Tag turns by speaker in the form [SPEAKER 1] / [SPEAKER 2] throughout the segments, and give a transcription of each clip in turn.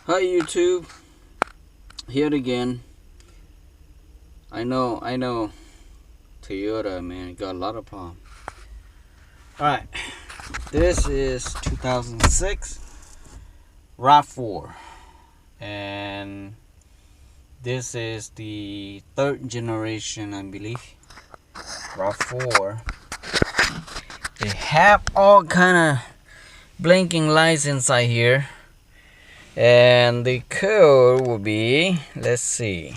[SPEAKER 1] Hi YouTube, here again. I know, Toyota, man, got a lot of problems. Alright, this is 2006 Rav4, and this is the third generation, I believe, Rav4. They have all kind of blinking lights inside here. And the code will be, let's see,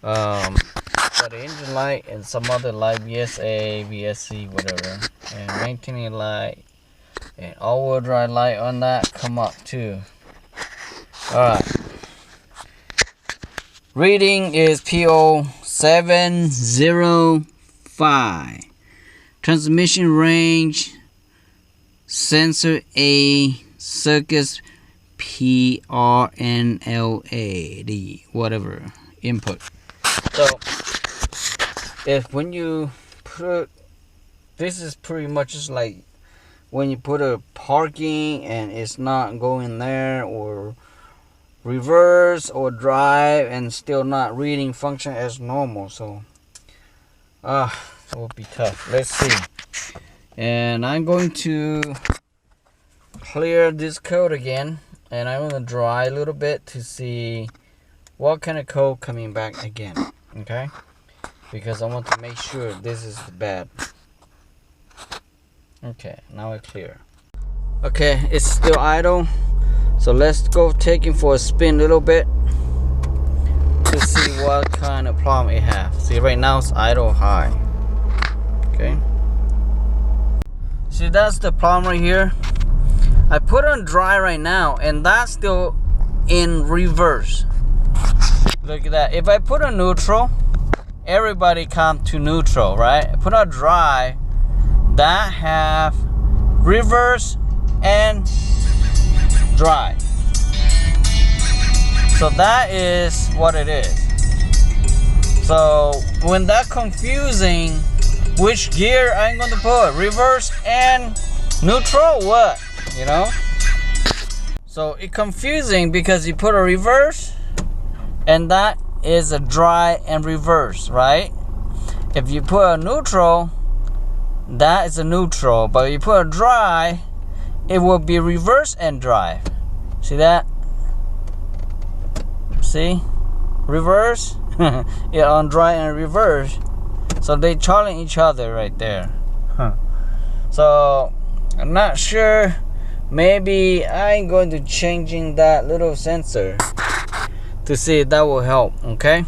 [SPEAKER 1] for the engine light and some other light, VSA, VSC, whatever, and maintaining light and all-wheel drive light on that come up too. Alright, reading is P0705. Transmission range, sensor A, circuits PRNDL, the whatever input. So if when you put, this is pretty much just like when you put a parking and it's not going there, or reverse or drive and still not reading function as normal. So it will be tough. Let's see. And I'm going to clear this code again, and I'm going to dry a little bit to see what kind of code coming back again. Okay, because I want to make sure this is bad. Okay, now it's clear. Okay, it's still idle, so let's go take it for a spin a little bit to see what kind of problem it has. See, right now it's idle high. Okay, see, that's the problem right here. I put on dry right now, and that's still in reverse. Look at that. If I put on neutral, everybody come to neutral, right? I put on dry, that have reverse and dry. So that is what it is. So when that confusing which gear I'm going to put, reverse and neutral, what? You know, so it's confusing because you put a reverse and that is a dry and reverse, right? If you put a neutral, that is a neutral, but if you put a dry, it will be reverse and drive. See that? See, reverse yeah, on dry and reverse, so they challenge each other right there. So I'm not sure. Maybe I'm going to changing that little sensor to see if that will help. Okay,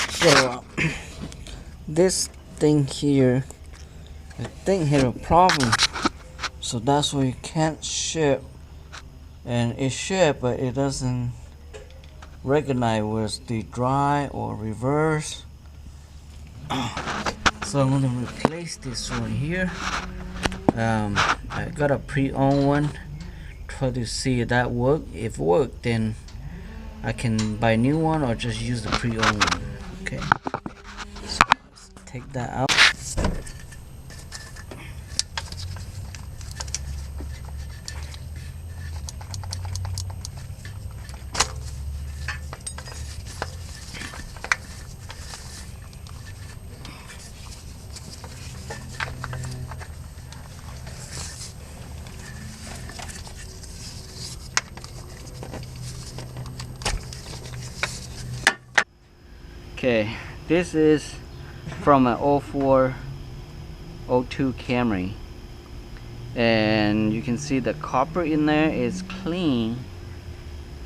[SPEAKER 1] so this thing here, I think had a problem, so that's why it can't ship. And it shipped, but it doesn't recognize was the dry or reverse. So I'm going to replace this one here. I got a pre-owned one. Try to see if that work. If work, then I can buy a new one or just use the pre-owned one. Okay. So let's take that out. Okay, this is from an 04, 02 Camry, and you can see the copper in there is clean,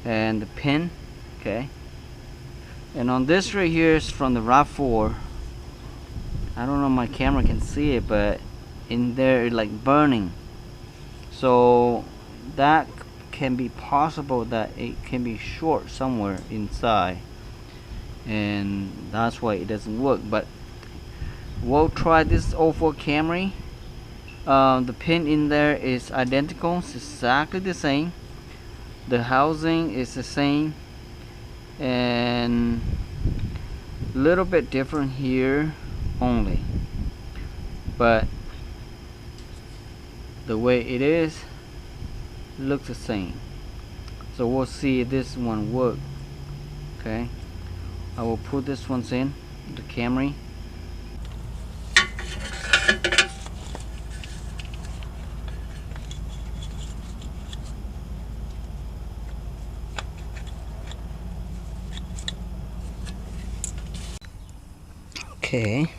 [SPEAKER 1] and the pin, okay. And on this right here is from the Rav4. I don't know if my camera can see it, but in there it's like burning. So that can be possible that it can be short somewhere inside, and that's why it doesn't work. But we'll try this 04 Camry. The pin in there is identical, it's exactly the same. The housing is the same, and a little bit different here only, but the way it is looks the same. So we'll see if this one works. Okay, I will put this ones in the Camry. Okay,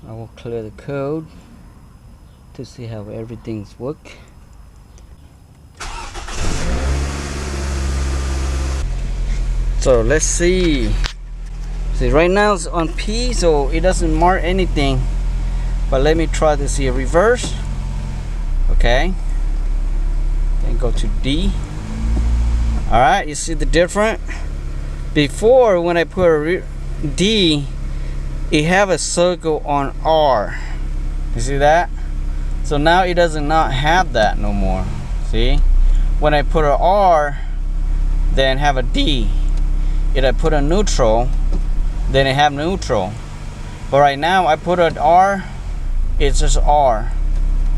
[SPEAKER 1] I will clear the code to see how everything's work. So let's see. See, right now it's on P, so it doesn't mark anything. But let me try to see a reverse. Okay, then go to D. All right, you see the difference? Before, when I put a D, it have a circle on R. You see that? So now it does not have that no more. See? When I put a R, then have a D. If I put a neutral, then it have neutral. But right now I put an R, it's just R.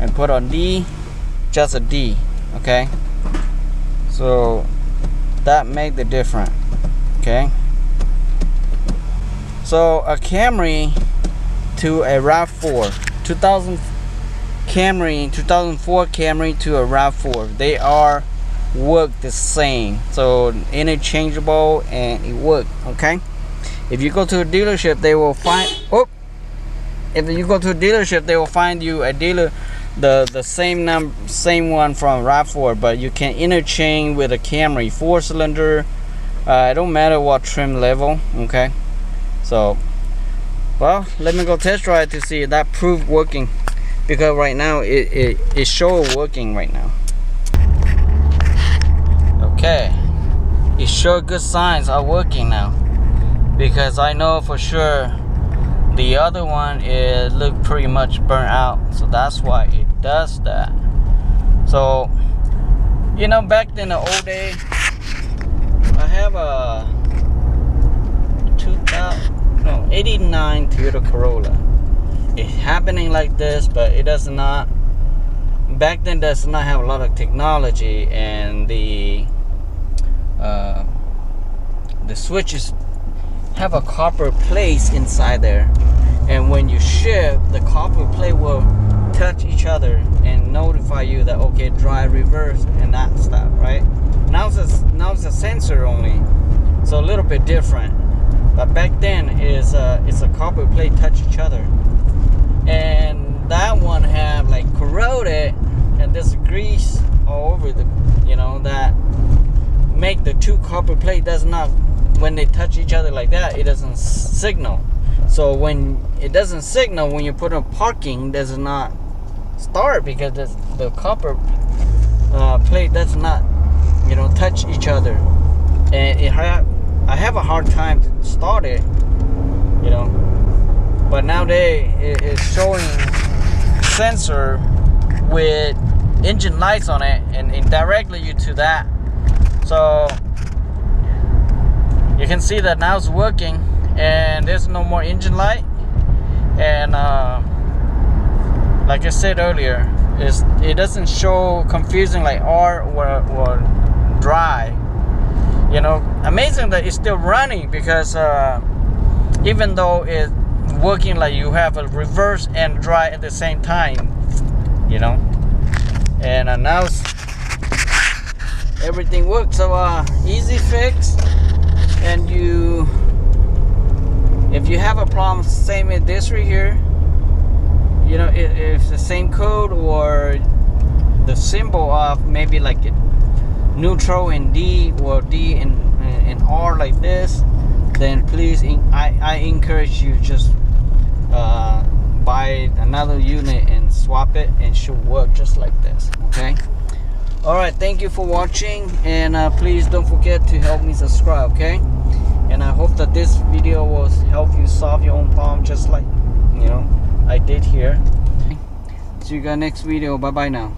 [SPEAKER 1] And put on D, just a D. Okay? So that make the difference. Okay? So a Camry to a Rav4, 2004 Camry to a Rav4, they are work the same, so interchangeable, and it work. Okay, if you go to a dealership, they will find you a dealer, the same one from Rav4, but you can interchange with a Camry 4-cylinder. It don't matter what trim level. Okay. So, well, let me go test drive to see if that proved working, because right now it shows working right now. Okay, it showed good signs are working now, because I know for sure the other one it looked pretty much burnt out, so that's why it does that. So, you know, back in the old day, I have a 89 Toyota Corolla. It's happening like this, but it does not. Back then, does not have a lot of technology, and the switches have a copper plate inside there, and when you shift, the copper plate will touch each other and notify you that okay, drive reverse and that stuff, right? Now it's a sensor only, so a little bit different. But back then it's a copper plate touch each other, and that one have like corroded, and there's grease all over the, you know, that make the two copper plate does not, when they touch each other like that, it doesn't signal. So when it doesn't signal, when you put on parking, does not start, because the copper plate does not, you know, touch each other, and I have a hard time to start it, you know. But nowadays it's showing sensor with engine lights on it, and directly you to that. So you can see that now it's working, and there's no more engine light. And like I said earlier, it doesn't show confusing like R or dry. You know, amazing that it's still running, because even though it's working like you have a reverse and dry at the same time, you know. And now everything works. So easy fix. And if you have a problem, same with this right here, you know, if the same code or the symbol of maybe like neutral in D or D in R like this, then please, I encourage you just buy another unit and swap it, and it should work just like this. Okay. All right, thank you for watching, and please don't forget to help me subscribe. Okay, and I hope that this video will help you solve your own problem, just like, you know, I did here. See you guys next video. Bye bye now.